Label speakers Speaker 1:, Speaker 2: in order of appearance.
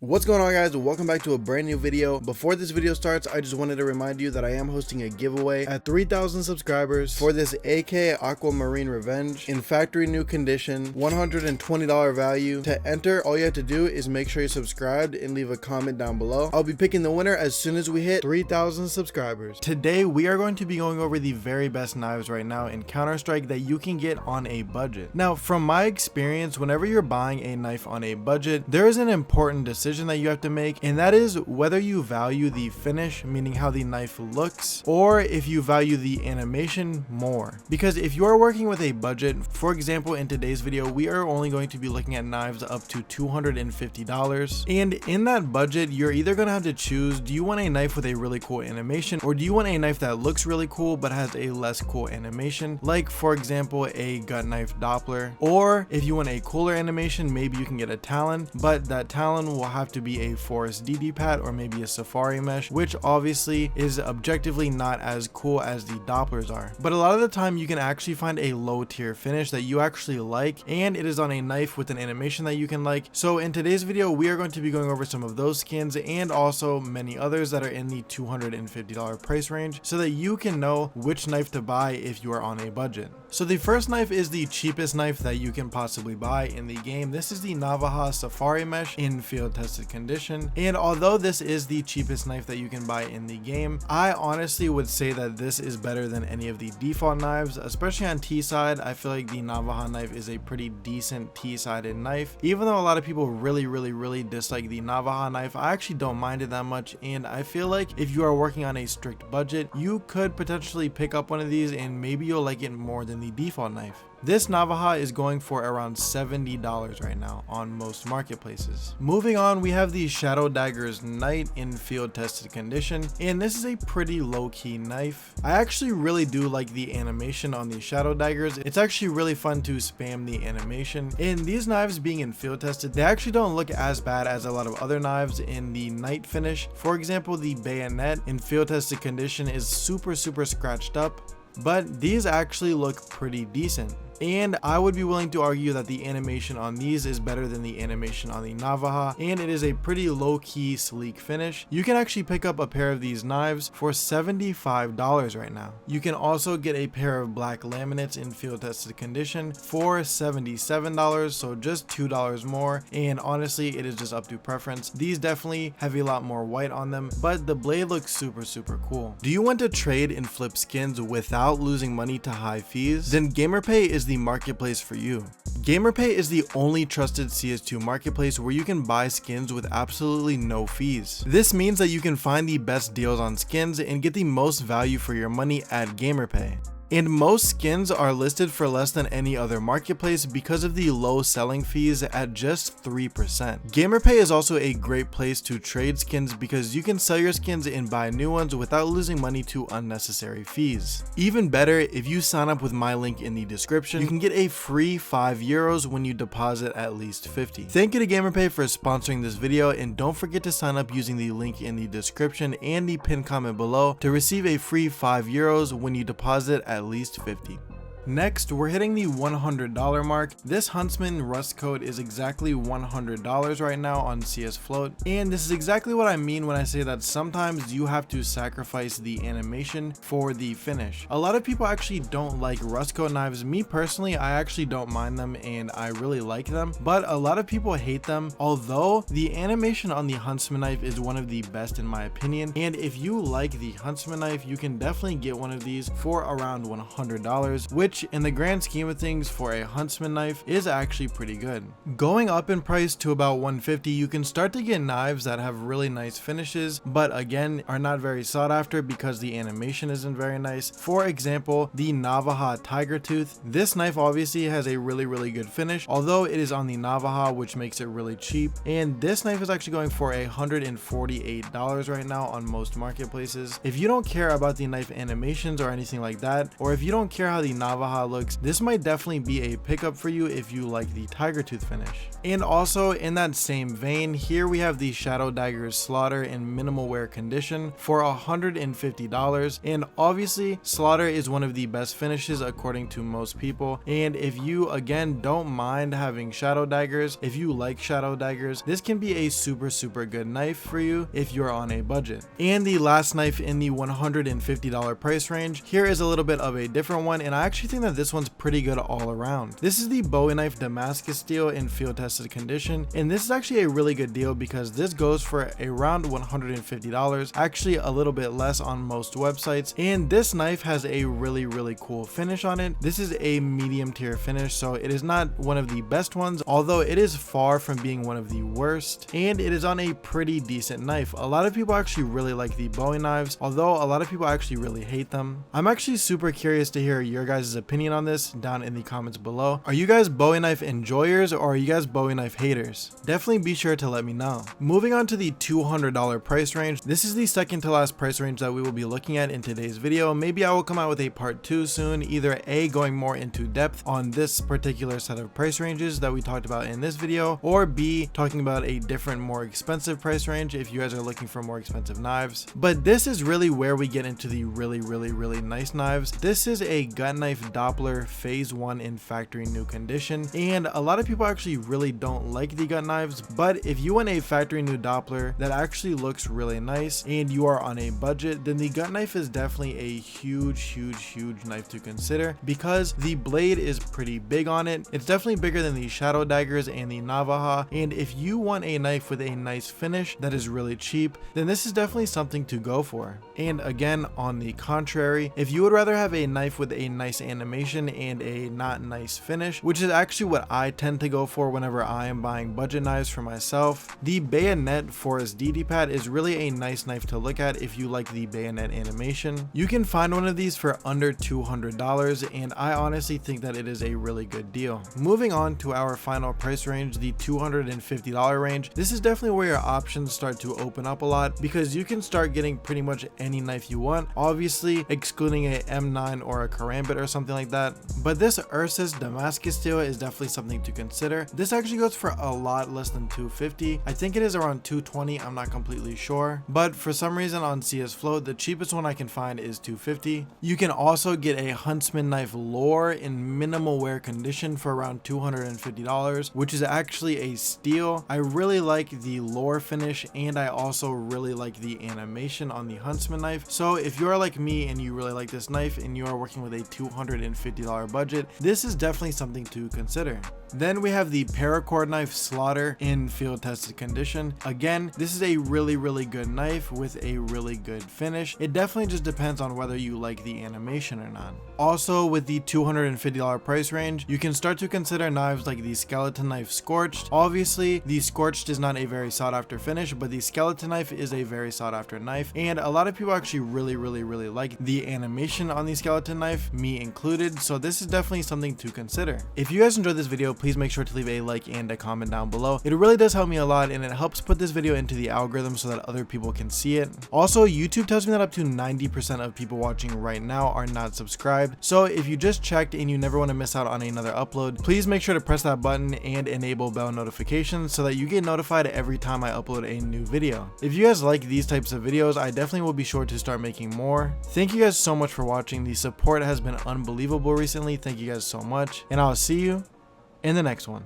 Speaker 1: What's going on, guys? Welcome back to a brand new video. Before this video starts, I just wanted to remind you that I am hosting a giveaway at 3,000 subscribers for this AK Aquamarine Revenge in factory new condition, $120 value. To enter, all you have to do is make sure you're subscribed and leave a comment down below. I'll be picking the winner as soon as we hit 3,000 subscribers. Today, we are going to be going over the very best knives right now in Counter-Strike that you can get on a budget. Now, from my experience, whenever you're buying a knife on a budget, there is an important decision that you have to make, and that is whether you value the finish, meaning how the knife looks, or if you value the animation more. Because if you are working with a budget, for example, in today's video, we are only going to be looking at knives up to $250, and in that budget, you're either going to have to choose, do you want a knife with a really cool animation, or do you want a knife that looks really cool but has a less cool animation, like for example a gut knife Doppler? Or if you want a cooler animation, maybe you can get a Talon, but that Talon will have to be a Forest DD pad or maybe a Safari mesh, which obviously is objectively not as cool as the Dopplers are. But a lot of the time you can actually find a low tier finish that you actually like, and it is on a knife with an animation that you can like. So in today's video, we are going to be going over some of those skins and also many others that are in the $250 price range, so that you can know which knife to buy if you are on a budget. So the first knife is the cheapest knife that you can possibly buy in the game. This is the Navaja Safari Mesh in field tested condition, and although this is the cheapest knife that you can buy in the game, I honestly would say that this is better than any of the default knives, especially on T side. I feel like the Navaja knife is a pretty decent T-sided knife. Even though a lot of people really dislike the Navaja knife, I actually don't mind it that much, and I feel like if you are working on a strict budget, you could potentially pick up one of these and maybe you'll like it more than the default knife. This Navaja is going for around $70 right now on most marketplaces. Moving on, we have the Shadow Daggers Knight in field tested condition, and this is a pretty low-key knife. I actually really do like the animation on the Shadow Daggers. It's actually really fun to spam the animation, and these knives being in field tested, they actually don't look as bad as a lot of other knives in the Knight finish. For example, the Bayonet in field tested condition is super scratched up, but these actually look pretty decent. And I would be willing to argue that the animation on these is better than the animation on the Navaja, and it is a pretty low-key sleek finish. You can actually pick up a pair of these knives for $75 right now. You can also get a pair of black laminates in field tested condition for $77, so just $2 more, and honestly it is just up to preference. These definitely have a lot more white on them, but the blade looks super cool. Do you want to trade and flip skins without losing money to high fees? Then GamerPay is the marketplace for you. GamerPay is the only trusted CS2 marketplace where you can buy skins with absolutely no fees. This means that you can find the best deals on skins and get the most value for your money at GamerPay. And most skins are listed for less than any other marketplace because of the low selling fees at just 3%. GamerPay is also a great place to trade skins because you can sell your skins and buy new ones without losing money to unnecessary fees. Even better, if you sign up with my link in the description, you can get a free €5 when you deposit at least 50. Thank you to GamerPay for sponsoring this video, and don't forget to sign up using the link in the description and the pinned comment below to receive a free €5 when you deposit at least 50. Next, we're hitting the $100 mark. This Huntsman rust coat is exactly $100 right now on CS Float, and this is exactly what I mean when I say that sometimes you have to sacrifice the animation for the finish. A lot of people actually don't like rust coat knives. Me personally, I actually don't mind them and I really like them, but a lot of people hate them, although the animation on the Huntsman knife is one of the best in my opinion. And if you like the Huntsman knife, you can definitely get one of these for around $100, which in the grand scheme of things for a Huntsman knife is actually pretty good. Going up in price to about $150, you can start to get knives that have really nice finishes, but again are not very sought after because the animation isn't very nice. For example, the Navaja Tiger Tooth. This knife obviously has a really good finish, although it is on the Navaja, which makes it really cheap. And this knife is actually going for $148 right now on most marketplaces. If you don't care about the knife animations or anything like that, or if you don't care how the Navaja Navaja looks, this might definitely be a pickup for you if you like the tiger tooth finish. And also in that same vein, here we have the Shadow Daggers Slaughter in minimal wear condition for $150. And obviously Slaughter is one of the best finishes according to most people, and if you again don't mind having shadow daggers, if you like shadow daggers, this can be a super good knife for you if you're on a budget. And the last knife in the $150 price range, here is a little bit of a different one, and I actually think that this one's pretty good all around. This is the Bowie knife Damascus steel in field tested condition, and this is actually a really good deal because this goes for around $150, actually a little bit less on most websites. And this knife has a really cool finish on it. This is a medium tier finish, so it is not one of the best ones, although it is far from being one of the worst, and it is on a pretty decent knife. A lot of people actually really like the Bowie knives, although a lot of people actually really hate them. I'm actually super curious to hear your guys' opinion on this down in the comments below. Are you guys Bowie knife enjoyers or are you guys Bowie knife haters? Definitely be sure to let me know. Moving on to the $200 price range, this is the second to last price range that we will be looking at in today's video. Maybe I will come out with a part 2 soon, either A, going more into depth on this particular set of price ranges that we talked about in this video, or B, talking about a different more expensive price range if you guys are looking for more expensive knives. But this is really where we get into the really nice knives. This is a gut knife Doppler phase 1 in factory new condition, and a lot of people actually really don't like the gut knives, but if you want a factory new Doppler that actually looks really nice and you are on a budget, then the gut knife is definitely a huge knife to consider because the blade is pretty big on it. It's definitely bigger than the shadow daggers and the Navaja, and if you want a knife with a nice finish that is really cheap, then this is definitely something to go for. And again, on the contrary, if you would rather have a knife with a nice animation and a not nice finish, which is actually what I tend to go for whenever I am buying budget knives for myself, the Bayonet Forest DD Pad is really a nice knife to look at if you like the bayonet animation. You can find one of these for under $200, and I honestly think that it is a really good deal. Moving on to our final price range, the $250 range. This is definitely where your options start to open up a lot because you can start getting pretty much any knife you want, obviously excluding a M9 or a Karambit or something like that. But this Ursus Damascus steel is definitely something to consider. This actually goes for a lot less than $250. I think it is around $220, I'm not completely sure, but for some reason on CS Float, the cheapest one I can find is $250. You can also get a Huntsman knife Lore in minimal wear condition for around $250, which is actually a steal. I really like the Lore finish, and I also really like the animation on the Huntsman knife. So if you are like me and you really like this knife and you are working with a $250 budget, this is definitely something to consider. Then we have the Paracord knife Slaughter in field tested condition. Again, this is a really good knife with a really good finish. It definitely just depends on whether you like the animation or not. Also, with the $250 price range, you can start to consider knives like the skeleton knife Scorched. Obviously, the Scorched is not a very sought after finish, but the skeleton knife is a very sought after knife, and a lot of people actually really like the animation on the skeleton knife, me included, so this is definitely something to consider. If you guys enjoyed this video, please make sure to leave a like and a comment down below. It really does help me a lot, and it helps put this video into the algorithm so that other people can see it. Also, YouTube tells me that up to 90% of people watching right now are not subscribed, so if you just checked and you never want to miss out on another upload, please make sure to press that button and enable bell notifications so that you get notified every time I upload a new video. If you guys like these types of videos, I definitely will be sure to start making more. Thank you guys so much for watching. The support has been unbelievable recently. Thank you guys so much, and I'll see you in the next one.